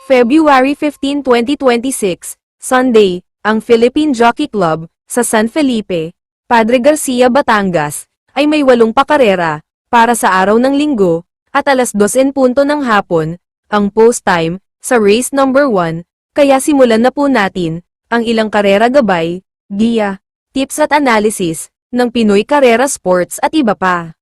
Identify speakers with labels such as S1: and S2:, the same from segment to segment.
S1: February 15, 2026, Sunday, ang Philippine Jockey Club, sa San Felipe, Padre Garcia, Batangas, ay may 8 pakarera, para sa araw ng linggo, at alas 2:00 ng hapon, ang post time, sa race number 1, kaya simulan na po natin, ang ilang karera gabay, giya, tips at analysis, ng Pinoy Karera Sports at iba pa.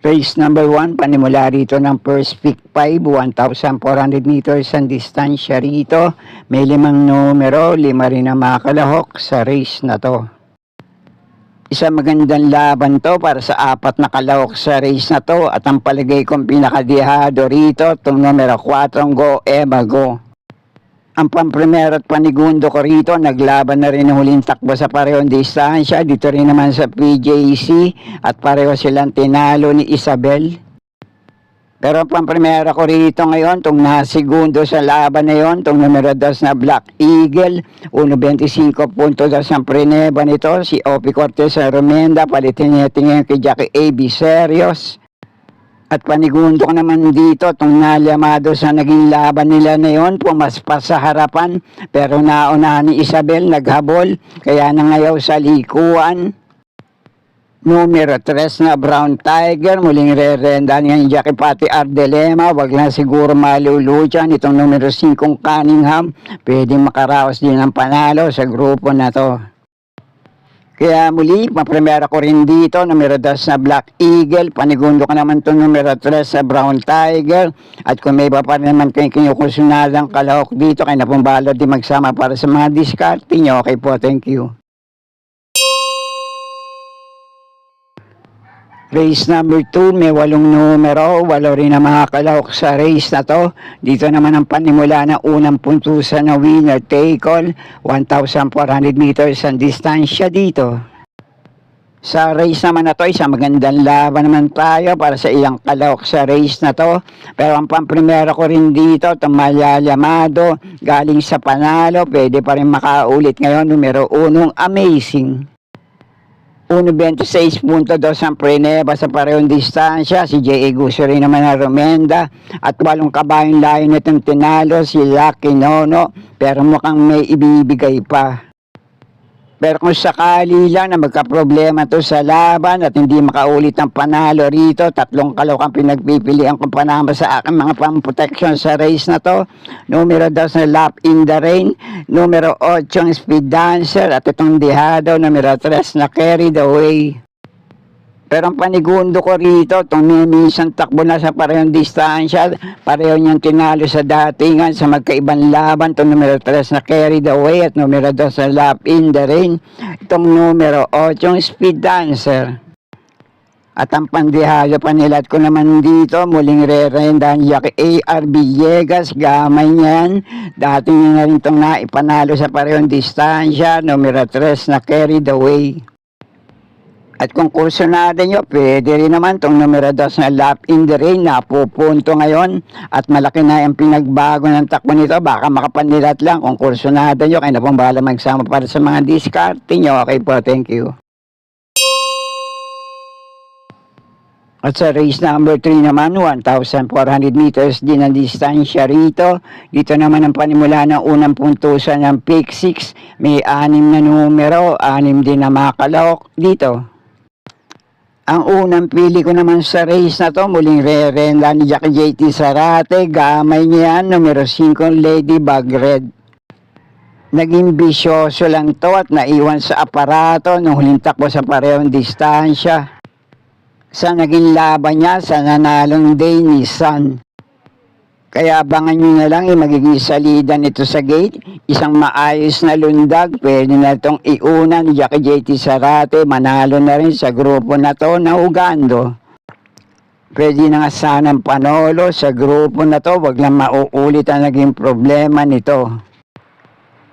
S2: Race number 1, panimula rito ng first pick 5, 1,400 meters ang distansya rito. May 5 numero, 5 rin ang makalahok sa race na to. Isang magandang laban to para sa 4 na kalahok sa race na to. At ang palagay kong pinakadihado rito, itong numero 4, Go Eva Go. Ang pamprimero at panigundo ko rito, naglaban na rin ang huling takbo sa parehong distansya. Dito rin naman sa PJC at pareho silang tinalo ni Isabel. Pero ang pamprimero ko rito ngayon, itong nasigundo sa laban na yon, itong numero 2 na Black Eagle, 1.25.2 ang prineba nito, si Opie Cortez sa Romenda, palitin niya tingin kay Jackie A.B. Serios. At panigundo ko naman dito, itong nalyamado sa naging laban nila na yon, pumaspas sa harapan, pero naunahan ni Isabel, naghabol, kaya nangayaw sa likuan. Numero 3 na Brown Tiger, muling re-renda niya ni Jackie Pati Ardelema, wag lang siguro malulucyan. Itong numero 5 Cunningham, pwedeng makaraos din ang panalo sa grupo na to. Kaya muli, papremera ko rin dito, numero 2 na Black Eagle, panigundo ko naman itong numero 3 sa Brown Tiger, at kung may iba pa naman kayong kinukusunadang kalahok dito, kayo na pong bahala din magsama para sa mga diskarte nyo. Okay po, thank you. Race number 2, may 8 numero, 8 rin ang mga kalahok sa race na to. Dito naman ang panimula na unang puntusan na winner take all, 1,400 meters ang distansya dito. Sa race naman na to, isang magandang laban naman tayo para sa ilang kalahok sa race na to. Pero ang pamprimero ko rin dito, itong Malyalamado, galing sa panalo, pwede pa rin makaulit ngayon, numero 1, Amazing. 1.26.2 ang preneba sa parehong distansya, si J.A. Gusto rin naman na Romenda, at 8 kabayong layo nitong tinalo, si Lucky Nono, pero mukhang may ibibigay pa. Pero kung sakali lang na magka-problema to sa laban at hindi makaulit ang panalo rito, 3 kalahok ang pinagpipilian kong panama sa aking mga pamprotection sa race na to. Numero 2 na Lap in the Rain, numero 8 ang Speed Dancer, at itong dihado, numero 3 na Carry the Way. Pero ang panigundo ko rito, itong minsan takbo na sa parehong distansya, pareho niyang tinalo sa datingan sa magkaibang laban, itong numero 3 na Carry the Way at numero 2 na Lap in the Rain, itong numero 8 yung Speed Dancer. At ang pandihalo pa nilat ko naman dito, muling re-renda ni Jackie A.R. Villegas, gamay niyan, dati niya na rin itong naipanalo sa parehong distansya, numero 3 na Carry the Way. At kung kursunada nyo, pwede rin naman itong numero 2 na Lap in the Rain, napupunto ngayon. At malaki na yung pinagbago ng takbo nito. Baka makapanilat lang kung kursunada nyo. Kaya na pong bahala magsama para sa mga diskarte nyo. Okay po, thank you. At sa race number 3 naman, 1,400 meters din ang distansya rito. Dito naman ang panimula ng unang puntusan ng pick 6. May 6 na numero, 6 din na makalahok dito. Ang unang pili ko naman sa race na to, muling re-renda ni Jackie J.T. Sarate, gamay niya yan, numero 5 Ladybug Red. Naging bisyoso lang to at naiwan sa aparato nung huling takbo sa parehong distansya. Sa naging laban niya sa nanalong day ni Sun. Kaya abangan nyo na lang yung magiging salida nito sa gate. Isang maayos na lundag, pwede na itong iuna ni Jackie J.T. Sarate, manalo na rin sa grupo na to na Ugando. Pwede na nga sanang panolo sa grupo na to, wag lang mauulit ang naging problema nito.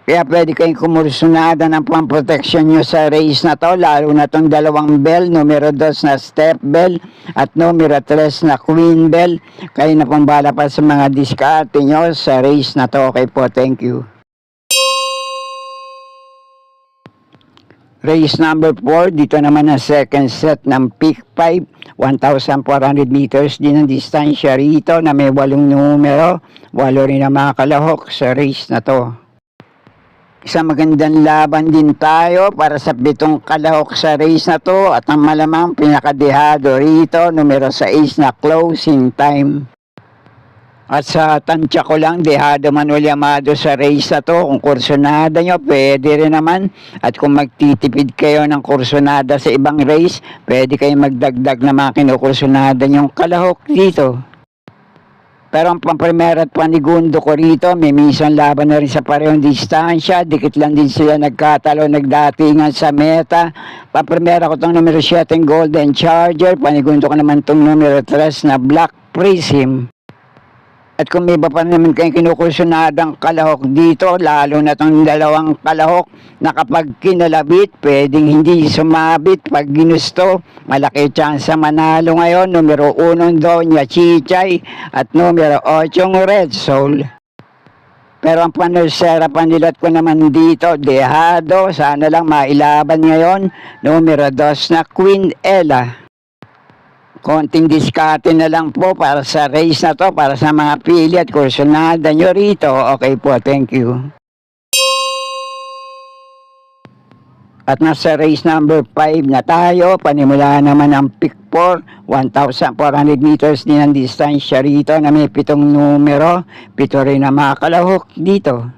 S2: Kaya pwede kayong kumursunada ng pang-protection nyo sa race na to, lalo na itong 2 bell, numero 2 na Step Bell at numero 3 na Queen Bell. Kayo na pong bala pa sa mga diskarte nyo sa race na to. Okay po, thank you. Race number 4, dito naman ang second set ng pick 5, 1,400 meters din ang distansya rito na may 8 numero, 8 rin ang mga kalahok sa race na to. Isang magandang laban din tayo para sa 7 kalahok sa race na to at ang malamang pinakadehado rito, numero 6 na closing time. At sa tansya ko lang, dehado Manuel Llamado sa race na to. Kung kursonada nyo, pwede rin naman. At kung magtitipid kayo ng kursonada sa ibang race, pwede kayo magdagdag na mga kinukursonada nyong kalahok dito. Pero ang pamprimera at panigundo ko rito, may minsan laban na rin sa parehong distansya. Dikit lang din sila nagkatalo, nagdatingan sa meta. Pamprimera ko itong numero 7 Golden Charger. Panigundo ko naman itong numero 3 na Black Prism. At kung may iba pa naman kayong kinukursunadang kalahok dito, lalo na itong 2 kalahok na kapag kinalabit, pwedeng hindi sumabit pag ginusto. Malaki chance manalo ngayon, numero 1 Doña Chichay at numero 8 Red Soul. Pero ang panursera panilat ko naman dito, dehado, sana lang mailaban ngayon, numero 2 na Queen Ella. Konting diskarte na lang po para sa race na to, para sa mga pili at kursonada nyo rito. Okay po, thank you. At nasa race number 5 na tayo, panimula naman ang pick 4, 1,400 meters din ang distansya rito na may 7 numero, 7 rin na mga kalahok dito.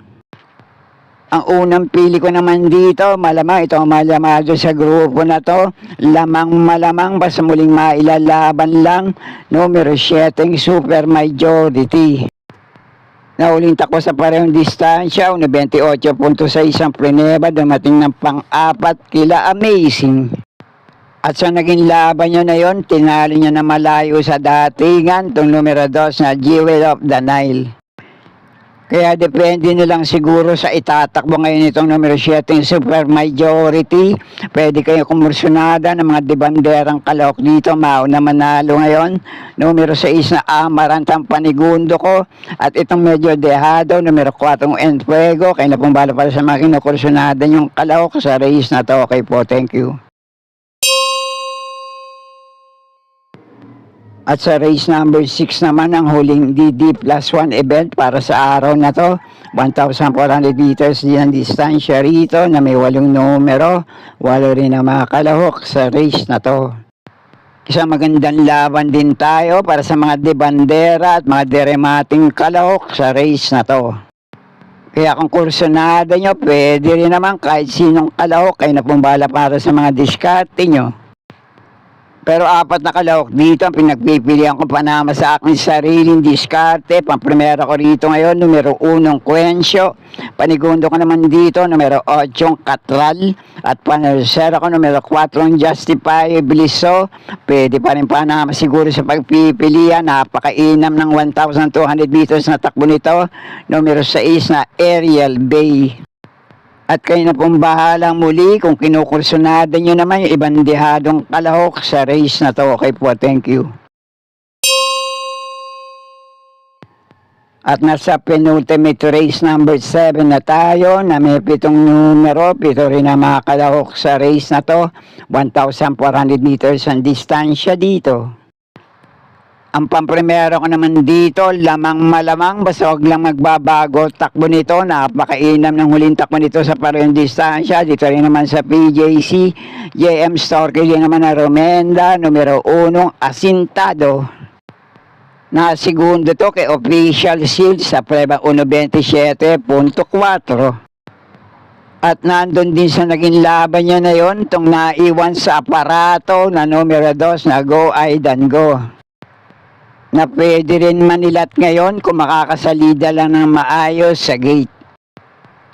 S2: Ang unang pili ko naman dito, malamang ito ang malamado sa grupo na to. Lamang malamang basta muling mailalaban lang, numero 7 Super Majority. Nauling takbo sa parehong distansya, 28.6 ang preneba, dumating ng pang-4 kila Amazing. At sa naging laban nyo na yon, tinalo nyo na malayo sa datingan, itong numero 2 na Jewel of the Nile. Kaya depende na lang siguro sa itatakbo ngayon itong numero 7 Super Majority. Pwede kayo kumursunada ng mga debanderang kalahok dito. Mauna manalo ngayon. Numero 6 na Amarant ang panigundo ko. At itong medyo dehado, numero 4 Enfuego. Kaya na pong bala para sa mga kinukursunada yung kalahok sa race na to. Okay po, thank you. At sa race number 6 naman ang huling DD plus 1 event para sa araw na to. 1,400 meters din ang distansya rito na may 8 numero. 8 rin ang mga kalahok sa race na to. Isang magandang laban din tayo para sa mga debandera at mga deremating kalahok sa race na to. Kaya kung kursonada nyo, pwede rin naman kahit sinong kalahok kayo na pumbala para sa mga diskarte nyo. Pero 4 na kalahok dito ang pinagpipilian ko panama sa aking sariling diskarte. Pamprimera ko rito ngayon, numero 1 Quencio. Panigundo ko naman dito, numero 8 Catral. At panursera ko, numero 4 Justifiable. So, pwede pa rin panama siguro sa pagpipilian. Napakainam ng 1,200 meters na takbo nito. Numero 6 na Ariel Bay. At kayo na pong bahalang muli kung kinukursunada nyo naman yung ibang dehadong kalahok sa race na to. Okay po, thank you. At nasa penultimate race number 7 na tayo na may 7 numero, 7 rin ang mga kalahok sa race na to. 1,400 meters ang distansya dito. Ang pamprimero ko naman dito, lamang malamang, basta huwag lang magbabago takbo nito. Napakainam ng huling takbo nito sa parehong distansya. Dito rin naman sa PJC, JM Storky din naman na Romenda, numero 1, Asintado. Na segundo to kay Official Shield sa preba 1.27.4. At nandun din sa naging laban niya na yon, itong naiwan sa aparato na numero 2 na Go Aidan Go. Na pwede rin manilat ngayon kung makakasalida lang ng maayos sa gate.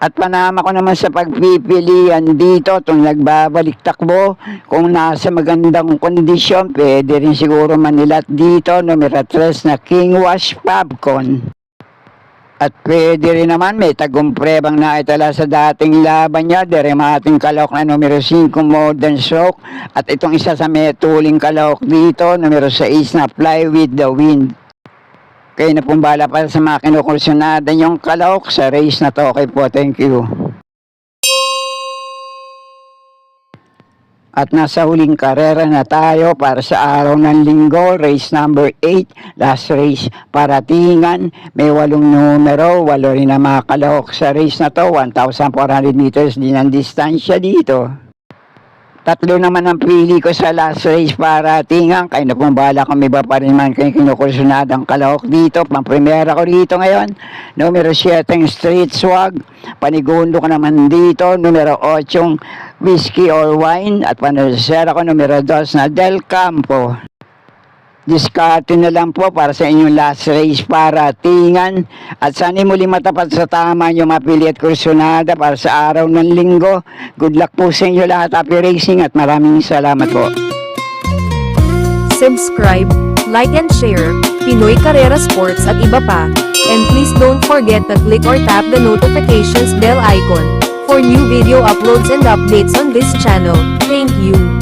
S2: At panama ko naman sa pagpipilian dito, itong nagbabalik takbo, kung nasa magandang kondisyon, pwede rin siguro manilat dito, numero 3 na King Wash Fabcon. At pwede rin naman may tagumprebang naitala sa dating laban niya, deremating kalahok na numero 5 Modern Stroke. At itong isa sa may tuling kalahok dito, numero 6 na Fly with the Wind. Kayo na pong bala para sa mga kinukursunada niyong kalahok sa race na to. Okay po, thank you. At nasa huling karera na tayo para sa araw ng linggo, race number 8, last race paratingan. May 8 numero, 8 rin ang mga kalahok sa race na to, 1,400 meters din ang distansya dito. 3 naman ang pili ko sa last race paratingan. Kayo na pong bahala kung may iba pa rin man kayo kinukursunadang kalahok dito. Pang-primera ko dito ngayon. Numero 7, Street Swag. Panigundo ko naman dito. Numero 8, Whiskey or Wine. At panasera ko numero 2 na Del Campo. Diskarte na lang po para sa inyong last race paratingan. At sana'y muli matapat sa tama nyo mapili at kursunada para sa araw ng linggo. Good luck po sa inyo lahat. Happy racing at maraming salamat po.
S1: Subscribe, like and share, Pinoy Carrera Sports at iba pa. And please don't forget to click or tap the notifications bell icon for new video uploads and updates on this channel. Thank you.